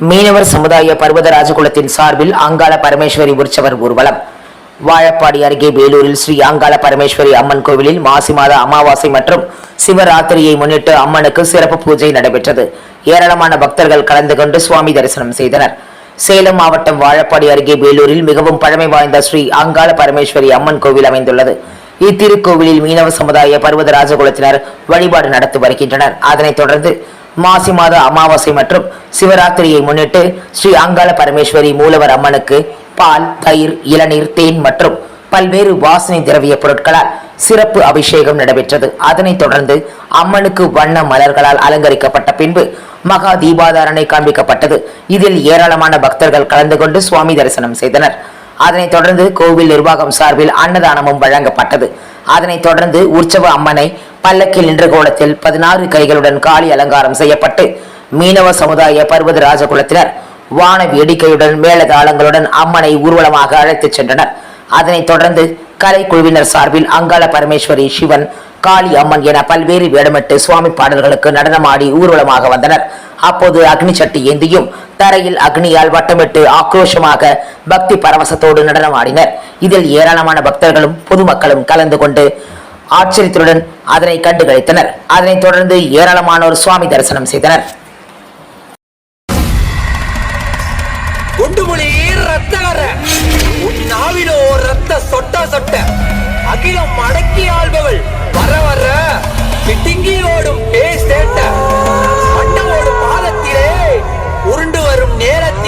மீனவர் சமுதாய பர்வதராஜ குலத்தின் சார்பில் அங்காள பரமேஸ்வரி உற்சவர் ஊர்வலம். வாழப்பாடி அருகே வேலூரில் ஸ்ரீ அங்காள பரமேஸ்வரி அம்மன் கோவிலில் மாசி மாத அமாவாசை மற்றும் சிவராத்திரியை முன்னிட்டு அம்மனுக்கு சிறப்பு பூஜை நடைபெற்றது. ஏராளமான பக்தர்கள் கலந்து கொண்டு சுவாமி தரிசனம் செய்தனர். சேலம் மாவட்டம் வாழப்பாடி அருகே வேலூரில் மிகவும் பழமை வாய்ந்த ஸ்ரீ அங்காள பரமேஸ்வரி அம்மன் கோவில் அமைந்துள்ளது. இத்திருக்கோவிலில் மீனவ சமுதாய பர்வதராஜ குலத்தினர் வழிபாடு நடத்தி வருகின்றனர். அதனைத் தொடர்ந்து மாசி மாத அமாவாசை மற்றும் சிவராத்திரியை முன்னிட்டு ஸ்ரீ அங்காள பரமேஸ்வரி மூலவர் அம்மனுக்கு பால், தயிர், இளநீர், தேன் மற்றும் பல்வேறு வாசனை திரவிய பொருட்களால் சிறப்பு அபிஷேகம் நடைபெற்றது. அதனைத் தொடர்ந்து அம்மனுக்கு வண்ண மலர்களால் அலங்கரிக்கப்பட்ட பின்பு மகா தீபாதாரணை காண்பிக்கப்பட்டது. இதில் ஏராளமான பக்தர்கள் கலந்து கொண்டு சுவாமி தரிசனம் செய்தனர். அதனைத் தொடர்ந்து கோவில் நிர்வாகம் சார்பில் அன்னதானமும் வழங்கப்பட்டது. அதனைத் தொடர்ந்து உற்சவ அம்மனை பல்லக்கில் நின்ற கோலத்தில் 16 கைகளுடன் காளி அலங்காரம் செய்யப்பட்டு மீனவ சமுதாய பர்வதராஜ குலத்தினர் வான வேடிக்கையுடன் மேளதாளங்களுடன் அம்மனை ஊர்வலமாக அழைத்துச் சென்றனர். அதனைத் தொடர்ந்து கலைக்குழுவினர் சார்பில் அங்காள பரமேஸ்வரி, சிவன், காளி அம்மன் என பல்வேறு வேடமிட்டு சுவாமி பாடல்களுக்கு நடனமாடி ஊர்வலமாக வந்தனர். அப்போது அக்னி சட்டி ஏந்தியும் தரையில் அக்னியால் வட்டமிட்டு ஆக்ரோஷமாக பக்தி பரவசத்தோடு நடனமாடினர். இதில் ஏராளமான பக்தர்களும் பொதுமக்களும் கலந்து கொண்டு ஆச்சரியத்துடன் அதனை கண்டுகளித்தனர். அதனைத் தொடர்ந்து ஏராளமானோர் சுவாமி தரிசனம் செய்தனர். அகிலம் மடக்கி ஆள்பவள் வர வர பிட்டிங்கியோடும் பாலத்திலே உருண்டு வரும் நேரத்தில்